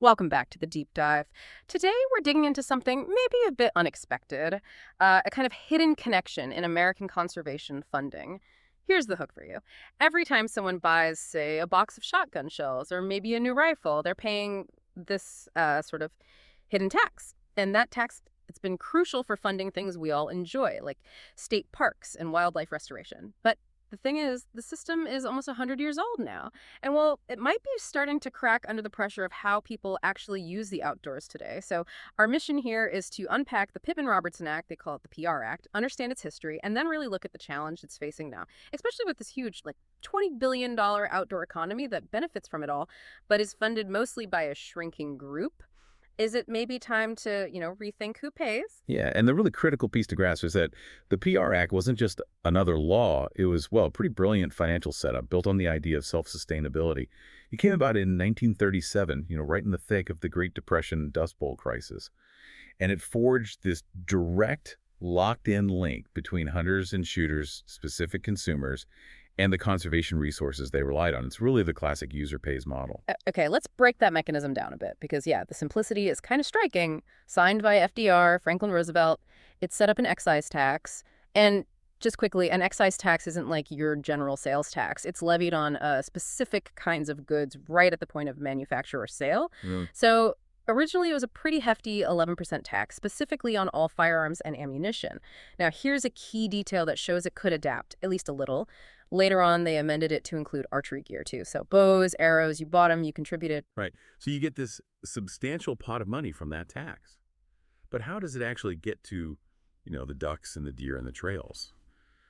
Welcome back to the deep dive. Today, we're digging into something maybe a bit unexpected, a kind of hidden connection in American conservation funding. Here's the hook for you. Every time someone buys, say, a box of shotgun shells or maybe a new rifle, they're paying this sort of hidden tax. And that tax, it's been crucial for funding things we all enjoy, like state parks and wildlife restoration. But the thing is, the system is almost 100 years old now. And well, it might be starting to crack under the pressure of how people actually use the outdoors today. So our mission here is to unpack the Pittman-Robertson Act, they call it the PR Act, understand its history, and then really look at the challenge it's facing now, especially with this huge, like, $20 billion outdoor economy that benefits from it all, but is funded mostly by a shrinking group. Is it maybe time to, rethink who pays? Yeah, and the really critical piece to grasp is that the PR Act wasn't just another law. It was, well, a pretty brilliant financial setup built on the idea of self-sustainability. It came about in 1937, right in the thick of the Great Depression Dust Bowl crisis. And it forged this direct, locked-in link between hunters and shooters, specific consumers, and the conservation resources they relied on. It's really the classic user pays model. Okay, let's break that mechanism down a bit because, yeah, the simplicity is kind of striking. Signed by FDR, Franklin Roosevelt, it set up an excise tax. And just quickly, an excise tax isn't like your general sales tax. It's levied on specific kinds of goods right at the point of manufacture or sale. Really? So originally, it was a pretty hefty 11% tax, specifically on all firearms and ammunition. Now, here's a key detail that shows it could adapt, at least a little. Later on, they amended it to include archery gear, too. So bows, arrows, you bought them, you contributed. Right. So you get this substantial pot of money from that tax. But how does it actually get to, the ducks and the deer and the trails?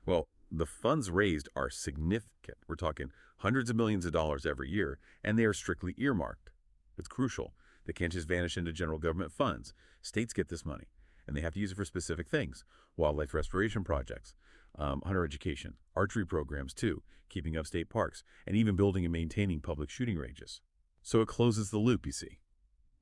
Well, the funds raised are significant. We're talking hundreds of millions of dollars every year, and they are strictly earmarked. It's crucial. They can't just vanish into general government funds. States get this money, and they have to use it for specific things. Wildlife restoration projects, hunter education, archery programs too, keeping up state parks, and even building and maintaining public shooting ranges. So it closes the loop, you see.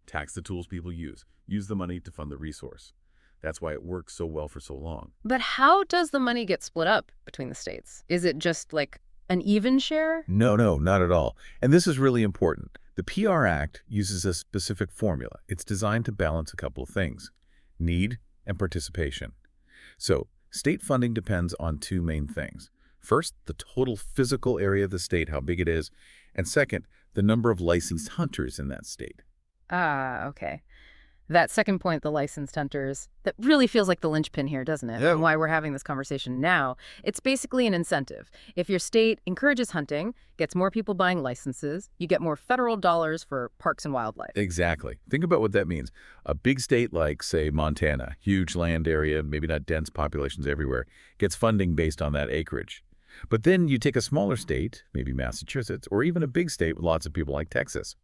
Tax the tools people use the money to fund the resource. That's why it works so well for so long. But how does the money get split up between the states? Is it just like an even share? No, not at all. And this is really important. The PR Act uses a specific formula. It's designed to balance a couple of things: need and participation. So state funding depends on two main things. First, the total physical area of the state, how big it is, and second, the number of licensed hunters in that state. Ah, okay. That second point, the licensed hunters, that really feels like the linchpin here, doesn't it? Yeah. And why we're having this conversation now. It's basically an incentive. If your state encourages hunting, gets more people buying licenses, you get more federal dollars for parks and wildlife. Exactly. Think about what that means. A big state like, say, Montana, huge land area, maybe not dense populations everywhere, gets funding based on that acreage. But then you take a smaller state, maybe Massachusetts, or even a big state with lots of people like Texas.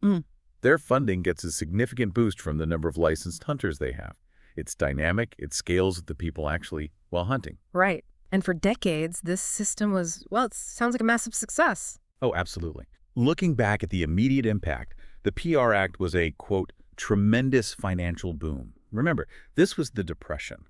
Their funding gets a significant boost from the number of licensed hunters they have. It's dynamic, it scales with the people actually while hunting. Right. And for decades, this system was, well, it sounds like a massive success. Oh, absolutely. Looking back at the immediate impact, the PR Act was a, quote, tremendous financial boom. Remember, this was the Depression.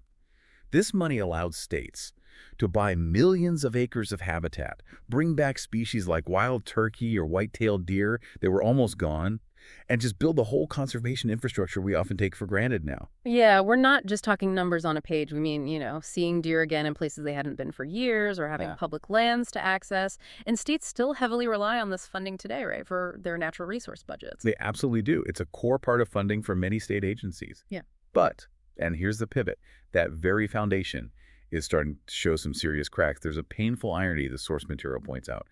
This money allowed states to buy millions of acres of habitat, bring back species like wild turkey or white-tailed deer that were almost gone, and just build the whole conservation infrastructure we often take for granted now. Yeah, we're not just talking numbers on a page. We mean, seeing deer again in places they hadn't been for years or having public lands to access. And states still heavily rely on this funding today, right, for their natural resource budgets. They absolutely do. It's a core part of funding for many state agencies. Yeah. But, and here's the pivot, that very foundation is starting to show some serious cracks. There's a painful irony the source material points out.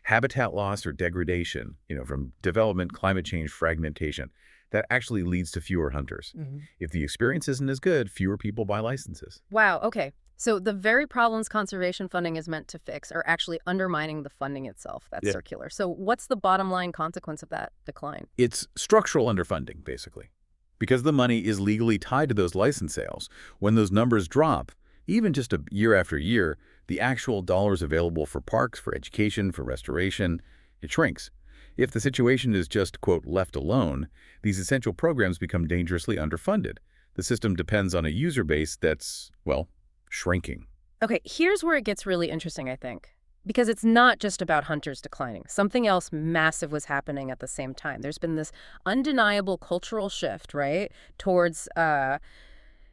Habitat loss or degradation, from development, climate change, fragmentation, that actually leads to fewer hunters. If the experience isn't as good, fewer people buy licenses. Wow, okay. So the very problems conservation funding is meant to fix are actually undermining the funding itself. That's circular. So what's the bottom line consequence of that decline? It's structural underfunding, basically. Because the money is legally tied to those license sales, when those numbers drop, even just a year after year, the actual dollars available for parks, for education, for restoration, it shrinks. If the situation is just, quote, left alone, these essential programs become dangerously underfunded. The system depends on a user base that's, well, shrinking. Okay, here's where it gets really interesting, I think. Because it's not just about hunters declining. Something else massive was happening at the same time. There's been this undeniable cultural shift, right, towards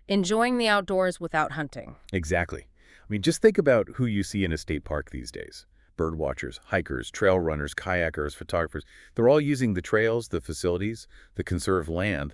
enjoying the outdoors without hunting. Exactly. I mean, just think about who you see in a state park these days. Bird watchers, hikers, trail runners, kayakers, photographers. They're all using the trails, the facilities, the conserved land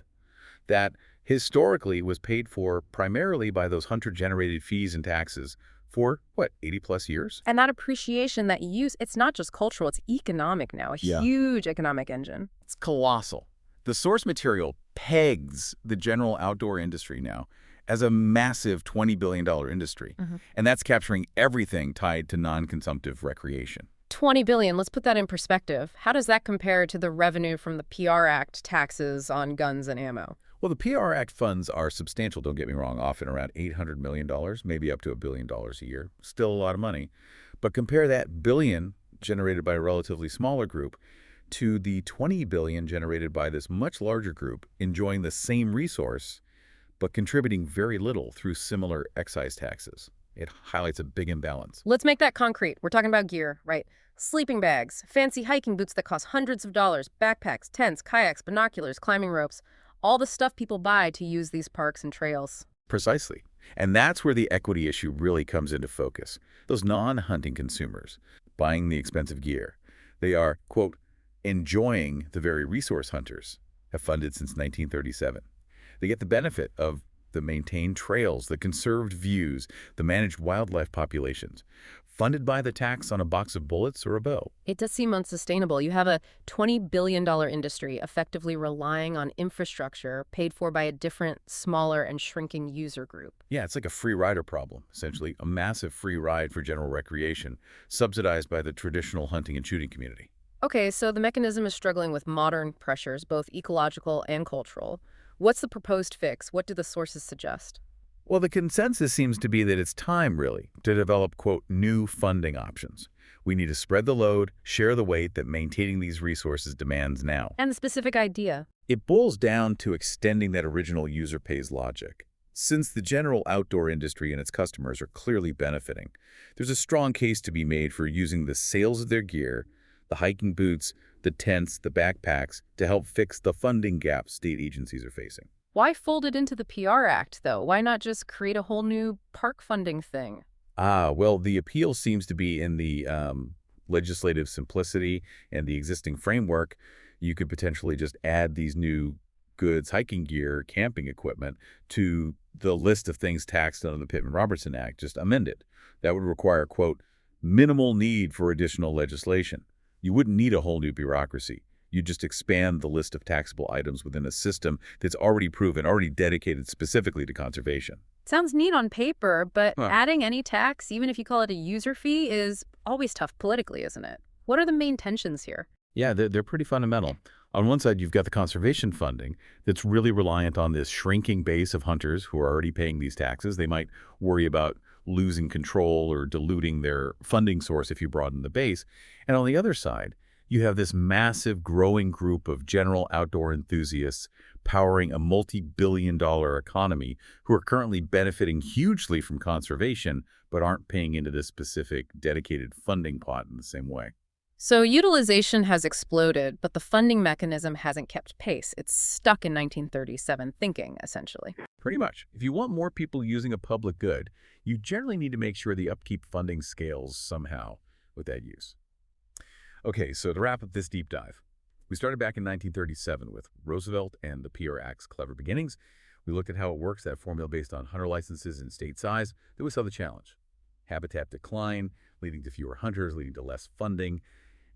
that historically was paid for primarily by those hunter-generated fees and taxes for, what, 80-plus years? And that appreciation, that use, it's not just cultural, it's economic now, a Yeah. huge economic engine. It's colossal. The source material pegs the general outdoor industry now as a massive $20 billion industry. And that's capturing everything tied to non-consumptive recreation. 20 billion, let's put that in perspective. How does that compare to the revenue from the PR Act taxes on guns and ammo? Well, the PR Act funds are substantial, don't get me wrong, often around $800 million, maybe up to $1 billion a year. Still a lot of money. But compare that billion generated by a relatively smaller group to the 20 billion generated by this much larger group enjoying the same resource, but contributing very little through similar excise taxes. It highlights a big imbalance. Let's make that concrete. We're talking about gear, right? Sleeping bags, fancy hiking boots that cost hundreds of dollars, backpacks, tents, kayaks, binoculars, climbing ropes. All the stuff people buy to use these parks and trails. Precisely. And that's where the equity issue really comes into focus. Those non-hunting consumers buying the expensive gear, they are, quote, enjoying the very resource hunters have funded since 1937. They get the benefit of the maintained trails, the conserved views, the managed wildlife populations, funded by the tax on a box of bullets or a bow. It does seem unsustainable. You have a $20 billion industry effectively relying on infrastructure paid for by a different, smaller, and shrinking user group. Yeah, it's like a free rider problem, essentially, a massive free ride for general recreation, subsidized by the traditional hunting and shooting community. Okay, so the mechanism is struggling with modern pressures, both ecological and cultural. What's the proposed fix? What do the sources suggest? Well, the consensus seems to be that it's time, really, to develop, quote, new funding options. We need to spread the load, share the weight that maintaining these resources demands now. And the specific idea? It boils down to extending that original user pays logic. Since the general outdoor industry and its customers are clearly benefiting, there's a strong case to be made for using the sales of their gear, the hiking boots, the tents, the backpacks, to help fix the funding gaps state agencies are facing. Why fold it into the PR Act, though? Why not just create a whole new park funding thing? Well, the appeal seems to be in the legislative simplicity and the existing framework. You could potentially just add these new goods, hiking gear, camping equipment to the list of things taxed under the Pittman-Robertson Act, just amend it. That would require, quote, minimal need for additional legislation. You wouldn't need a whole new bureaucracy. You just expand the list of taxable items within a system that's already proven, already dedicated specifically to conservation. Sounds neat on paper, but Huh. adding any tax, even if you call it a user fee, is always tough politically, isn't it? What are the main tensions here? Yeah, they're pretty fundamental. On one side, you've got the conservation funding that's really reliant on this shrinking base of hunters who are already paying these taxes. They might worry about losing control or diluting their funding source if you broaden the base. And on the other side, you have this massive growing group of general outdoor enthusiasts powering a multi-billion-dollar economy who are currently benefiting hugely from conservation but aren't paying into this specific dedicated funding pot in the same way. So utilization has exploded, but the funding mechanism hasn't kept pace. It's stuck in 1937 thinking, essentially. Pretty much. If you want more people using a public good, you generally need to make sure the upkeep funding scales somehow with that use. Okay, so to wrap up this deep dive, we started back in 1937 with Roosevelt and the PR Act's clever beginnings. We looked at how it works, that formula based on hunter licenses and state size. Then we saw the challenge. Habitat decline, leading to fewer hunters, leading to less funding.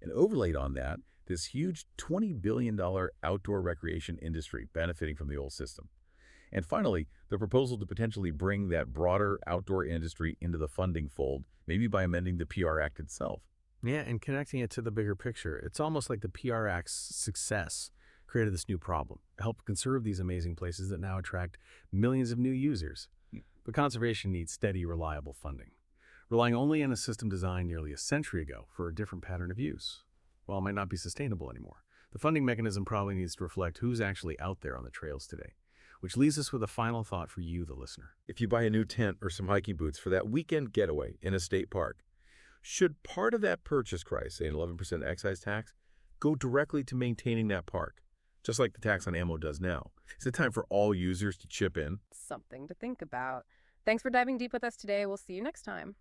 And overlaid on that, this huge $20 billion outdoor recreation industry benefiting from the old system. And finally, the proposal to potentially bring that broader outdoor industry into the funding fold, maybe by amending the PR Act itself. Yeah, and connecting it to the bigger picture. It's almost like the PR Act's success created this new problem. It helped conserve these amazing places that now attract millions of new users. But conservation needs steady, reliable funding. Relying only on a system designed nearly a century ago for a different pattern of use, well, it might not be sustainable anymore. The funding mechanism probably needs to reflect who's actually out there on the trails today. Which leaves us with a final thought for you, the listener. If you buy a new tent or some hiking boots for that weekend getaway in a state park, Should part of that purchase price, say an 11% excise tax, go directly to maintaining that park, just like the tax on ammo does now? Is it time for all users to chip in? Something to think about. Thanks for diving deep with us today. We'll see you next time.